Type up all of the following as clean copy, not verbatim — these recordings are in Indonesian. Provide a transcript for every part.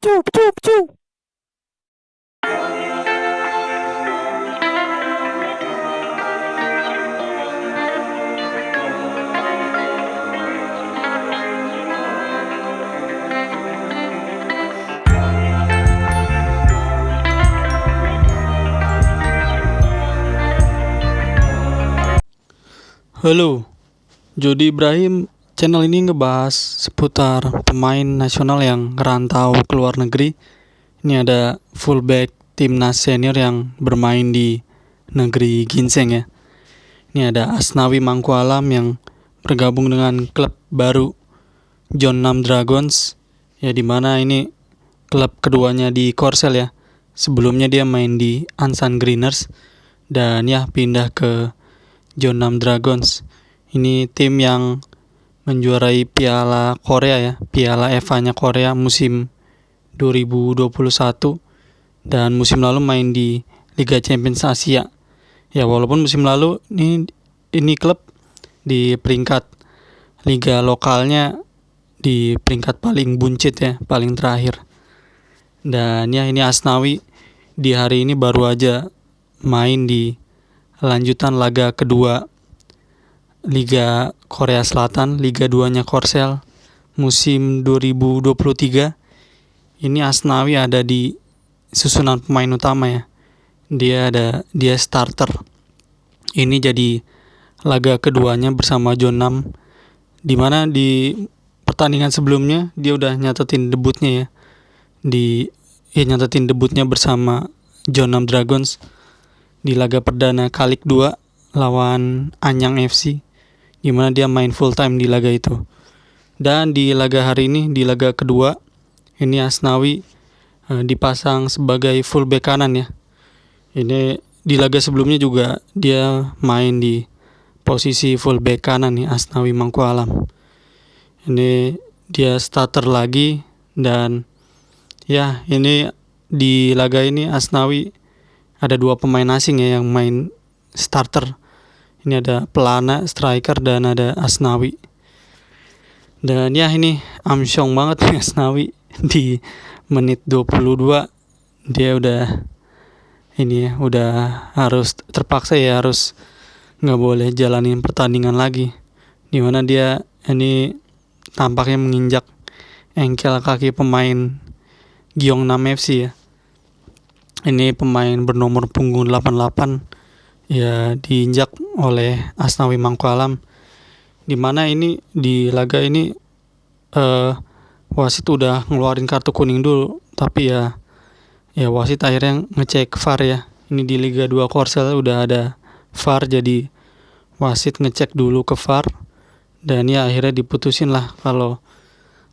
Pecu, pecu, pecu. Halo, Jody Ibrahim. Channel ini ngebahas seputar pemain nasional yang ngerantau ke luar negeri. Ini ada fullback timnas senior yang bermain di negeri ginseng ya. Ini ada Asnawi Mangkualam yang bergabung dengan klub baru Jeonnam Dragons. Ya, dimana ini klub keduanya di Korsel ya. Sebelumnya dia main di Ansan Greeners dan ya pindah ke Jeonnam Dragons. Ini tim yang menjuarai Piala Korea ya, Piala FA-nya Korea musim 2021 dan musim lalu main di Liga Champions Asia. Ya, walaupun musim lalu ini klub di peringkat liga lokalnya di peringkat paling buncit ya, paling terakhir. Dan ya, ini Asnawi di hari ini baru aja main di lanjutan laga kedua Liga Korea Selatan, Liga 2-nya Korsel musim 2023. Ini Asnawi ada di susunan pemain utama ya. Dia starter. Ini jadi laga keduanya bersama Jeonnam, dimana di pertandingan sebelumnya dia udah nyatetin debutnya ya. Nyatetin debutnya bersama Jeonnam Dragons di laga perdana Kalik 2 lawan Anyang FC, di mana dia main full time di laga itu. Dan di laga hari ini, di laga kedua, ini Asnawi dipasang sebagai fullback kanan ya. Ini di laga sebelumnya juga dia main di posisi fullback kanan nih, Asnawi Mangkualam. Ini dia starter lagi dan ya, ini di laga ini Asnawi ada dua pemain asing ya yang main starter. Ini ada Pelana, striker, dan ada Asnawi. Dan ya, ini amsyong banget nih Asnawi di menit 22. Dia udah harus terpaksa ya, harus nggak boleh jalanin pertandingan lagi. Dimana dia ini tampaknya menginjak engkel kaki pemain Gyeongnam FC ya. Ini pemain bernomor punggung 88 ya, diinjak oleh Asnawi Mangkualam, dimana ini di laga ini wasit udah ngeluarin kartu kuning dulu, tapi ya wasit akhirnya ngecek VAR ya. Ini di Liga 2 Korsel udah ada VAR, jadi wasit ngecek dulu ke VAR dan ya akhirnya diputusin lah kalau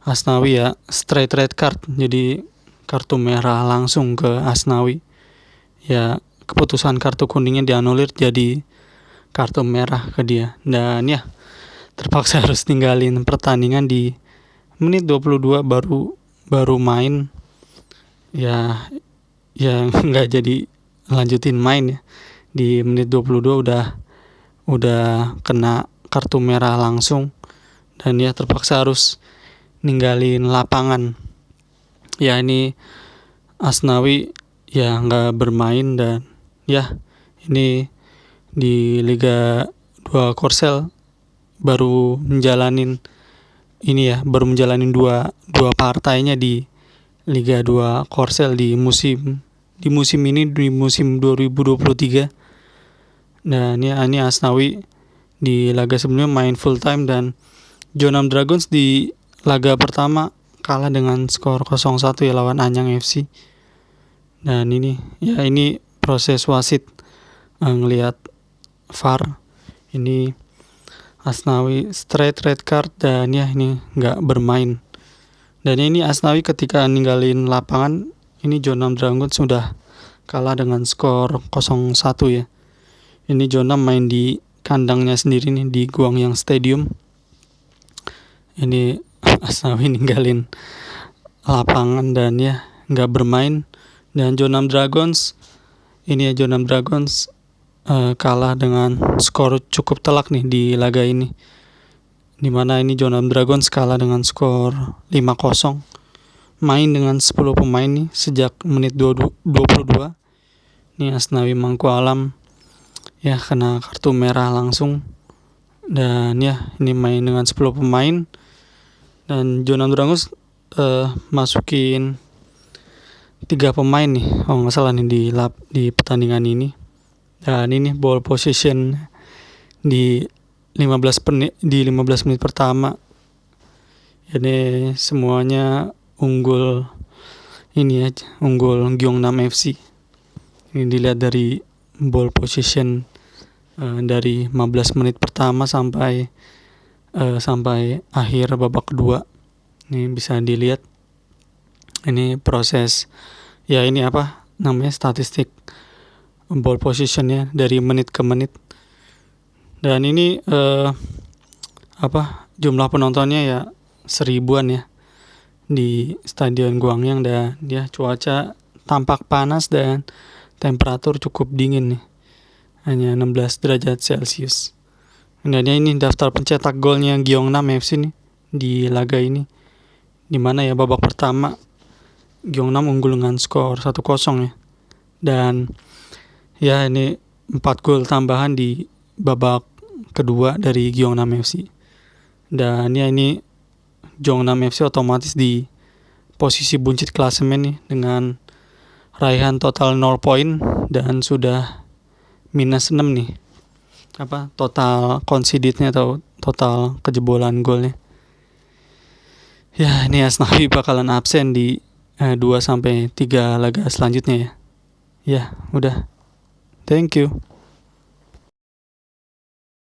Asnawi ya straight red card, jadi kartu merah langsung ke Asnawi ya. Keputusan kartu kuningnya dianulir jadi kartu merah ke dia. Dan ya, terpaksa harus tinggalin pertandingan di menit 22 baru main. Ya nggak jadi lanjutin main ya. Di menit 22 udah kena kartu merah langsung dan ya terpaksa harus ninggalin lapangan. Ya, ini Asnawi ya nggak bermain dan ya ini di Liga 2 Korsel baru menjalanin dua partainya di Liga 2 Korsel di musim 2023. Dan ya, ini Asnawi di laga sebelumnya main full time dan Jeonnam Dragons di laga pertama kalah dengan skor 0-1 ya lawan Anyang FC. Dan ini proses wasit ngelihat VAR, ini Asnawi straight red card dan ya ini nggak bermain. Dan ini Asnawi ketika ninggalin lapangan, ini Jeonnam Dragons sudah kalah dengan skor 0-1 ya. Ini Jeonnam main di kandangnya sendiri nih di Gwangyang Stadium. Ini Asnawi ninggalin lapangan dan ya nggak bermain. Dan Jeonnam Dragons kalah dengan skor cukup telak nih di laga ini, dimana ini Jeonnam Dragons kalah dengan skor 5-0 main dengan 10 pemain nih sejak menit 22. Nih Asnawi Mangkualam ya kena kartu merah langsung. Dan ya ini main dengan 10 pemain. Dan John Andurangus masukin 3 pemain nih kalau nggak salah nih di pertandingan ini. Dan ini ball position di 15 menit pertama. Ini semuanya unggul Gyeongnam FC. Ini dilihat dari ball position dari 15 menit pertama sampai akhir babak kedua. Ini bisa dilihat. Ini proses ya ini statistik ball positionnya dari menit ke menit. Dan ini jumlah penontonnya ya 1000-an ya di Stadion Gwangyang. Dan dia cuaca tampak panas dan temperatur cukup dingin nih, hanya 16 derajat Celcius. Dan ini daftar pencetak golnya Gyeongnam FC nih di laga ini, dimana ya babak pertama Gyeongnam unggul dengan skor 1-0 ya. Dan ya ini 4 gol tambahan di babak kedua dari Gyeongnam FC. Dan ya ini Gyeongnam FC otomatis di posisi buncit klasemen nih dengan raihan total 0 poin dan sudah minus 6 nih total conceded-nya atau total kejebolan golnya. Ya ini Asnawi bakalan absen di 2-3 laga selanjutnya ya. Ya udah, thank you.